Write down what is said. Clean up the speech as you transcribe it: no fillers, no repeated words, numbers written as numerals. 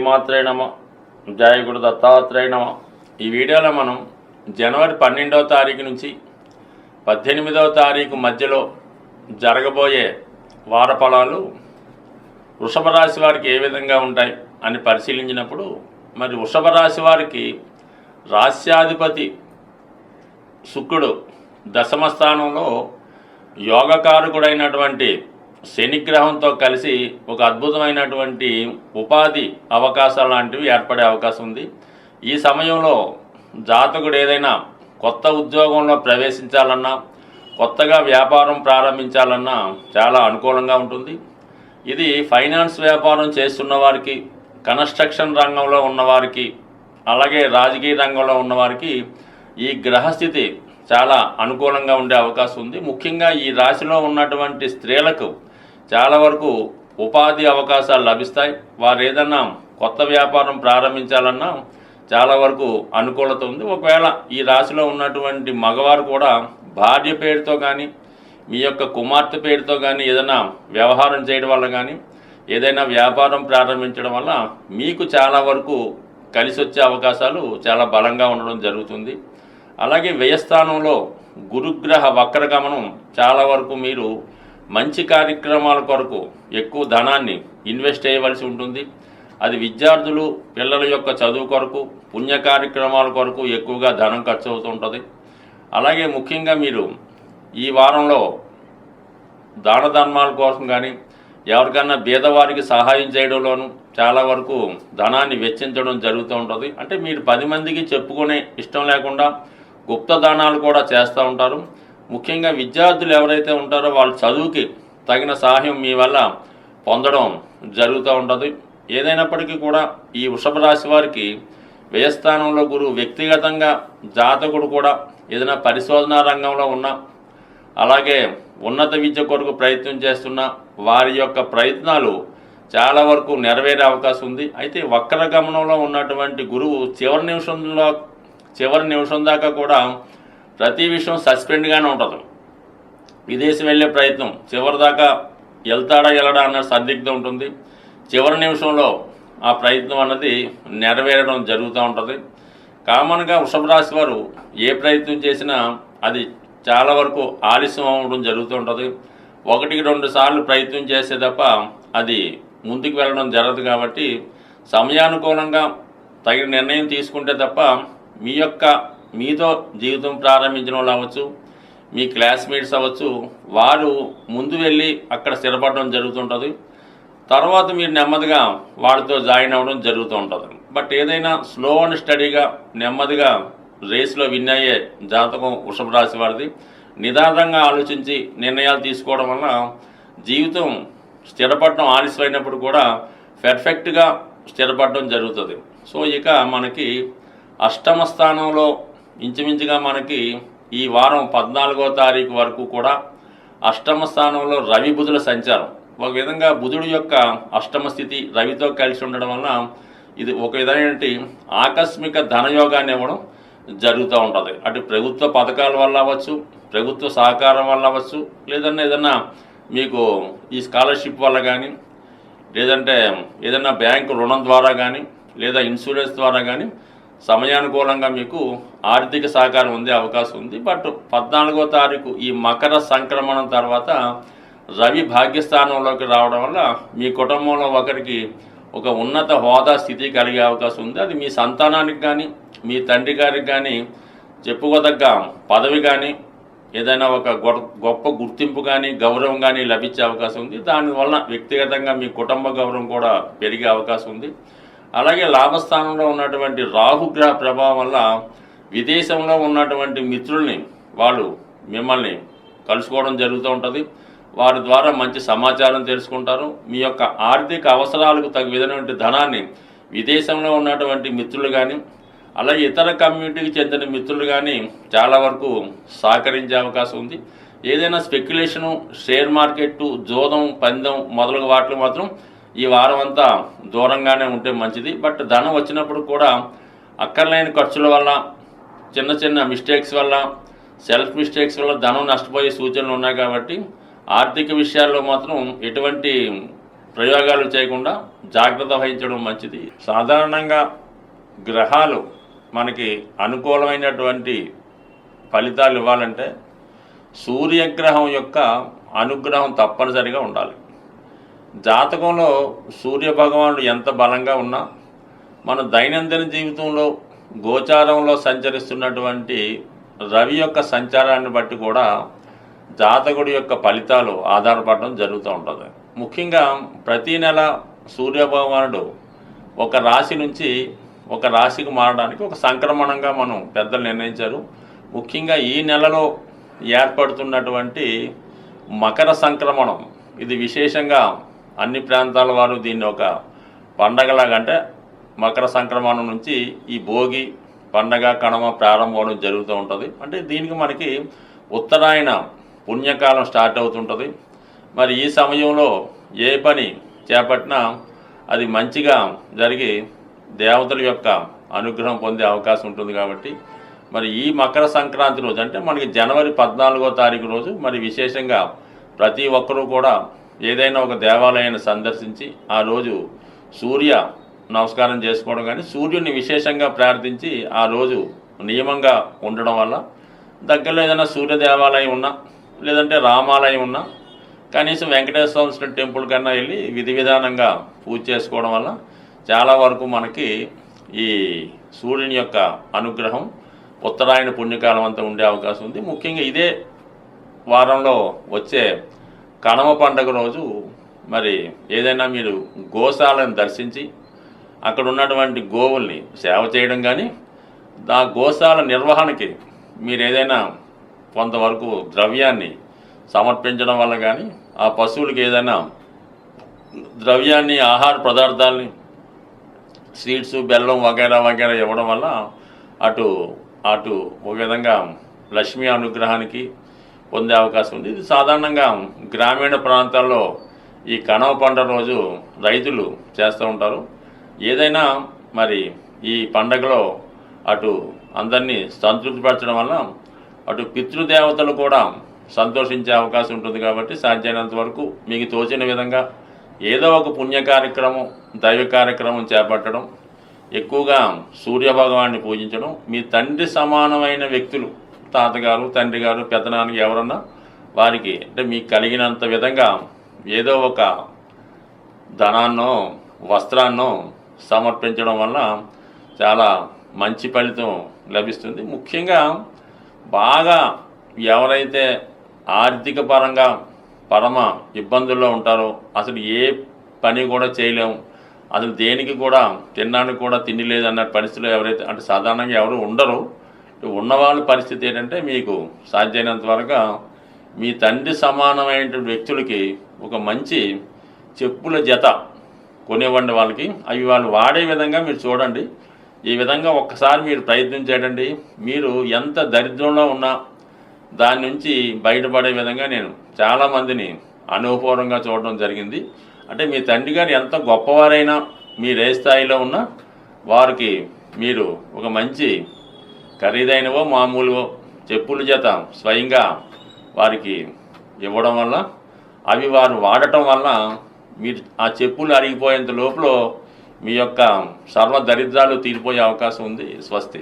శ్రీమాత్రే నమ. జయ గురు దత్తాత్రేయ నమ. ఈ వీడియోలో మనం జనవరి 12వ తారీఖు నుంచి 18వ తారీఖు మధ్యలో జరగబోయే వార ఫలాలు వృషభ రాశి వారికి ఏ విధంగా ఉంటాయి అని పరిశీలించినప్పుడు, మరి వృషభ రాశి వారికి రాస్యాధిపతి శుక్రుడు దశమ స్థానంలో యోగకారకుడైనటువంటి శనిగ్రహంతో కలిసి ఒక అద్భుతమైనటువంటి ఉపాధి అవకాశాలు లాంటివి ఏర్పడే అవకాశం ఉంది. ఈ సమయంలో జాతకుడు ఏదైనా కొత్త ఉద్యోగంలో ప్రవేశించాలన్నా, కొత్తగా వ్యాపారం ప్రారంభించాలన్నా చాలా అనుకూలంగా ఉంటుంది. ఇది ఫైనాన్స్ వ్యాపారం చేస్తున్న వారికి, కన్స్ట్రక్షన్ రంగంలో ఉన్నవారికి, అలాగే రాజకీయ రంగంలో ఉన్నవారికి ఈ గ్రహస్థితి చాలా అనుకూలంగా ఉండే అవకాశం ఉంది. ముఖ్యంగా ఈ రాశిలో ఉన్నటువంటి స్త్రీలకు చాలా వరకు ఉపాధి అవకాశాలు లభిస్తాయి. వారు ఏదన్నా కొత్త వ్యాపారం ప్రారంభించాలన్నా చాలా వరకు అనుకూలత ఉంది. ఒకవేళ ఈ రాశిలో ఉన్నటువంటి మగవారు కూడా భార్య పేరుతో కానీ, మీ యొక్క కుమార్తె పేరుతో కానీ ఏదైనా వ్యవహారం చేయడం వల్ల కానీ, ఏదైనా వ్యాపారం ప్రారంభించడం వల్ల మీకు చాలా వరకు కలిసి వచ్చే అవకాశాలు చాలా బలంగా ఉండడం జరుగుతుంది. అలాగే వ్యయస్థానంలో గురుగ్రహ వక్రగమనం చాలా వరకు మీరు మంచి కార్యక్రమాల కొరకు ఎక్కువ ధనాన్ని ఇన్వెస్ట్ చేయవలసి ఉంటుంది. అది విద్యార్థులు పిల్లల యొక్క చదువు కొరకు, పుణ్య కార్యక్రమాల కొరకు ఎక్కువగా ధనం ఖర్చు అవుతూ ఉంటుంది. అలాగే ముఖ్యంగా మీరు ఈ వారంలో దాన ధర్మాల కోసం కానీ, ఎవరికన్నా బీదవారికి సహాయం చేయడంలోనూ చాలా వరకు ధనాన్ని వెచ్చించడం జరుగుతూ ఉంటుంది. అంటే మీరు 10 మందికి చెప్పుకునే ఇష్టం లేకుండా గుప్త దానాలు కూడా చేస్తూ ఉంటారు. ముఖ్యంగా విద్యార్థులు ఎవరైతే ఉంటారో వాళ్ళ చదువుకి తగిన సహాయం మీ వల్ల పొందడం జరుగుతూ ఉంటుంది. ఏదైనప్పటికీ కూడా ఈ వృషభ రాశి వారికి వ్యయస్థానంలో గురువు వ్యక్తిగతంగా జాతకుడు కూడా ఏదైనా పరిశోధనా రంగంలో ఉన్నా, అలాగే ఉన్నత విద్య కొరకు ప్రయత్నం చేస్తున్న వారి యొక్క ప్రయత్నాలు చాలా వరకు నెరవేరే అవకాశం ఉంది. అయితే వక్రగమనంలో ఉన్నటువంటి గురువు చివరి నిమిషం దాకా కూడా ప్రతి విషయం సస్పెండ్గానే ఉంటుంది. విదేశం వెళ్ళే ప్రయత్నం చివరి దాకా వెళ్ళడా అన్న సందిగ్ధం ఉంటుంది. చివరి నిమిషంలో ఆ ప్రయత్నం అన్నది నెరవేరడం జరుగుతూ ఉంటుంది. కామన్గా వృషభ రాశి వారు ఏ ప్రయత్నం చేసినా అది చాలా వరకు ఆలస్యం అవ్వడం జరుగుతూ ఉంటుంది. 1-2 సార్లు ప్రయత్నం చేసే తప్ప అది ముందుకు వెళ్ళడం జరగదు. కాబట్టి సమయానుకూలంగా తగిన నిర్ణయం తీసుకుంటే తప్ప మీతో జీవితం ప్రారంభించిన వాళ్ళు అవ్వచ్చు, మీ క్లాస్మేట్స్ అవ్వచ్చు, వారు ముందు వెళ్ళి అక్కడ స్థిరపడడం జరుగుతుంటుంది. తర్వాత మీరు నెమ్మదిగా వాడితో జాయిన్ అవ్వడం జరుగుతూ ఉంటుంది. బట్ ఏదైనా స్లో అండ్ స్టడీగా నెమ్మదిగా రేస్లో విన్ అయ్యే జాతకం వృషభ రాశి వారిది. నిదానంగా ఆలోచించి నిర్ణయాలు తీసుకోవడం వల్ల జీవితం స్థిరపడడం ఆలస్యమైనప్పుడు కూడా పర్ఫెక్ట్గా స్థిరపడడం జరుగుతుంది. సో ఇక మనకి అష్టమ స్థానంలో ఇంచుమించుగా మనకి ఈ వారం 14వ తారీఖు వరకు కూడా అష్టమ స్థానంలో రవి బుధుల సంచారం. ఒక విధంగా బుధుడు యొక్క అష్టమ స్థితి రవితో కలిసి ఉండడం వల్ల ఇది ఒక విధమైన ఆకస్మిక ధనయోగాన్ని ఇవ్వడం జరుగుతూ ఉంటుంది. అటు ప్రభుత్వ పథకాల వల్ల అవ్వచ్చు, ప్రభుత్వ సహకారం వల్ల అవ్వచ్చు, లేదన్నా ఏదన్నా మీకు ఈ స్కాలర్షిప్ వల్ల కానీ, లేదంటే ఏదన్నా బ్యాంకు రుణం ద్వారా కానీ, లేదా ఇన్సూరెన్స్ ద్వారా కానీ సమయానుకూలంగా మీకు ఆర్థిక సహకారం ఉండే అవకాశం ఉంది. బట్ 14వ తారీఖు ఈ మకర సంక్రమణం తర్వాత రవి భాగ్యస్థానంలోకి రావడం వల్ల మీ కుటుంబంలో ఒకరికి ఒక ఉన్నత హోదా స్థితి కలిగే అవకాశం ఉంది. అది మీ సంతానానికి కానీ, మీ తండ్రి గారికి కానీ చెప్పుకోదగ్గ పదవి కానీ, ఏదైనా ఒక గొప్ప గుర్తింపు కానీ, గౌరవం కానీ లభించే అవకాశం ఉంది. దానివల్ల వ్యక్తిగతంగా మీ కుటుంబ గౌరవం కూడా పెరిగే అవకాశం ఉంది. అలాగే లాభస్థానంలో ఉన్నటువంటి రాహుగ్రహ ప్రభావం వల్ల విదేశంలో ఉన్నటువంటి మిత్రుల్ని వాళ్ళు మిమ్మల్ని కలుసుకోవడం జరుగుతూ ఉంటుంది. వారి ద్వారా మంచి సమాచారం తెలుసుకుంటారు. మీ యొక్క ఆర్థిక అవసరాలకు తగు విధమైనటువంటి ధనాన్ని విదేశంలో ఉన్నటువంటి మిత్రులు కానీ, అలాగే ఇతర కమ్యూనిటీకి చెందిన మిత్రులు కానీ చాలా వరకు సహకరించే అవకాశం ఉంది. ఏదైనా స్పెక్యులేషను, షేర్ మార్కెట్టు, జోదం, పందెం మొదలగు వాటికి మాత్రం ఈ వారం అంతా దూరంగానే ఉంటే మంచిది. బట్ ధనం వచ్చినప్పుడు కూడా అక్కర్లేని ఖర్చుల వల్ల, చిన్న మిస్టేక్స్ వల్ల, సెల్ఫ్ మిస్టేక్స్ వల్ల ధనం నష్టపోయే సూచనలు ఉన్నాయి. కాబట్టి ఆర్థిక విషయాల్లో మాత్రం ఎటువంటి ప్రయోగాలు చేయకుండా జాగ్రత్త వహించడం మంచిది. సాధారణంగా గ్రహాలు మనకి అనుకూలమైనటువంటి ఫలితాలు ఇవ్వాలంటే సూర్యగ్రహం యొక్క అనుగ్రహం తప్పనిసరిగా ఉండాలి. జాతకంలో సూర్యభగవానుడు ఎంత బలంగా ఉన్నా మన దైనందిన జీవితంలో గోచారంలో సంచరిస్తున్నటువంటి రవి యొక్క సంచారాన్ని బట్టి కూడా జాతకుడి యొక్క ఫలితాలు ఆధారపడడం జరుగుతూ ఉంటుంది. ముఖ్యంగా ప్రతీ నెల సూర్యభగవానుడు ఒక రాశి నుంచి ఒక రాశికి మారడానికి ఒక సంక్రమణంగా మనం పెద్దలు నిర్ణయించారు. ముఖ్యంగా ఈ నెలలో ఏర్పడుతున్నటువంటి మకర సంక్రమణం, ఇది విశేషంగా అన్ని ప్రాంతాల వారు దీన్ని ఒక పండగలాగా, అంటే మకర సంక్రమణం నుంచి ఈ భోగి పండగ కనుమ ప్రారంభం జరుగుతూ ఉంటుంది. అంటే దీనికి మనకి ఉత్తరాయణ పుణ్యకాలం స్టార్ట్ అవుతుంటుంది. మరి ఈ సమయంలో ఏ పని చేపట్టినా అది మంచిగా జరిగి దేవతల యొక్క అనుగ్రహం పొందే అవకాశం ఉంటుంది. కాబట్టి మరి ఈ మకర సంక్రాంతి రోజు, అంటే మనకి జనవరి 14వ తారీఖు రోజు మరి విశేషంగా ప్రతి ఒక్కరూ కూడా ఏదైనా ఒక దేవాలయాన్ని సందర్శించి ఆ రోజు సూర్య నమస్కారం చేసుకోవడం కానీ సూర్యుని విశేషంగా ప్రార్థించి ఆ రోజు నియమంగా ఉండడం వల్ల దగ్గరలో ఏదైనా సూర్య దేవాలయం ఉన్నా లేదంటే రామాలయం ఉన్నా కనీసం వెంకటేశ్వర స్వామి టెంపుల్ కన్నా వెళ్ళి విధి విధానంగా పూజ చేసుకోవడం వల్ల చాలా వరకు మనకి ఈ సూర్యుని యొక్క అనుగ్రహం ఉత్తరాయణ పుణ్యకాలం అంతా ఉండే అవకాశం ఉంది. ముఖ్యంగా ఇదే వారంలో వచ్చే కనుమ పండుగ రోజు మరి ఏదైనా మీరు గోశాలను దర్శించి అక్కడ ఉన్నటువంటి గోవుల్ని సేవ చేయడం కానీ ఆ గోశాల నిర్వహణకి మీరు ఏదైనా కొంతవరకు ద్రవ్యాన్ని సమర్పించడం వల్ల కానీ ఆ పశువులకి ఏదైనా ద్రవ్యాన్ని ఆహార పదార్థాలని స్వీట్స్ బెల్లం వగైరా వగైరా ఇవ్వడం వల్ల అటు అటు ఒక విధంగా లక్ష్మీ అనుగ్రహానికి పొందే అవకాశం ఉంది. ఇది సాధారణంగా గ్రామీణ ప్రాంతాల్లో ఈ కనుమ పండుగ రోజు రైతులు చేస్తూ ఉంటారు. ఏదైనా మరి ఈ పండగలో అటు అందరినీ సంతృప్తిపరచడం వల్ల అటు పితృదేవతలు కూడా సంతోషించే అవకాశం ఉంటుంది. కాబట్టి సాధ్యమైనంత వరకు మీకు తోచిన విధంగా ఏదో ఒక పుణ్య కార్యక్రమం దైవ కార్యక్రమం చేపట్టడం, ఎక్కువగా సూర్యభగవాన్ని పూజించడం, మీ తండ్రి సమానమైన వ్యక్తులు తాతగారు తండ్రి గారు పెద్దనాన్నకి ఎవరన్నా వారికి అంటే మీకు కలిగినంత విధంగా ఏదో ఒక ధనాన్నో వస్త్రాన్నో సమర్పించడం వల్ల చాలా మంచి ఫలితం లభిస్తుంది. ముఖ్యంగా బాగా ఎవరైతే ఆర్థిక పరంగా పరమ ఇబ్బందుల్లో ఉంటారో, అసలు ఏ పని కూడా చేయలేము, అసలు దేనికి కూడా తినడానికి కూడా తిండి లేదన్న పరిస్థితిలో ఎవరైతే, అంటే సాధారణంగా ఎవరు ఉండరు, ఉన్నవాళ్ళ పరిస్థితి ఏంటంటే మీకు సాధ్యమైనంత వరకు మీ తండ్రి సమానమైన వ్యక్తులకి ఒక మంచి చెప్పుల జత కొనివ్వండి వాళ్ళకి. అవి వాళ్ళు వాడే విధంగా మీరు చూడండి. ఈ విధంగా ఒక్కసారి మీరు ప్రయత్నం చేయండి. మీరు ఎంత దరిద్రంలో ఉన్నా దాని నుంచి బయటపడే విధంగా నేను చాలామందిని అనుభవపూర్వంగా చూడడం జరిగింది. అంటే మీ తండ్రి గారు ఎంత గొప్పవారైనా మీరు ఏ స్థాయిలో ఉన్నా వారికి మీరు ఒక మంచి ఖరీదైనవో మామూలువో చెప్పుల జత స్వయంగా వారికి ఇవ్వడం వల్ల అవి వారు వాడటం వల్ల మీరు ఆ చెప్పులు అరిగిపోయేంత లోపల మీ యొక్క సర్వ దరిద్రాలు తీరిపోయే అవకాశం ఉంది. స్వస్తి.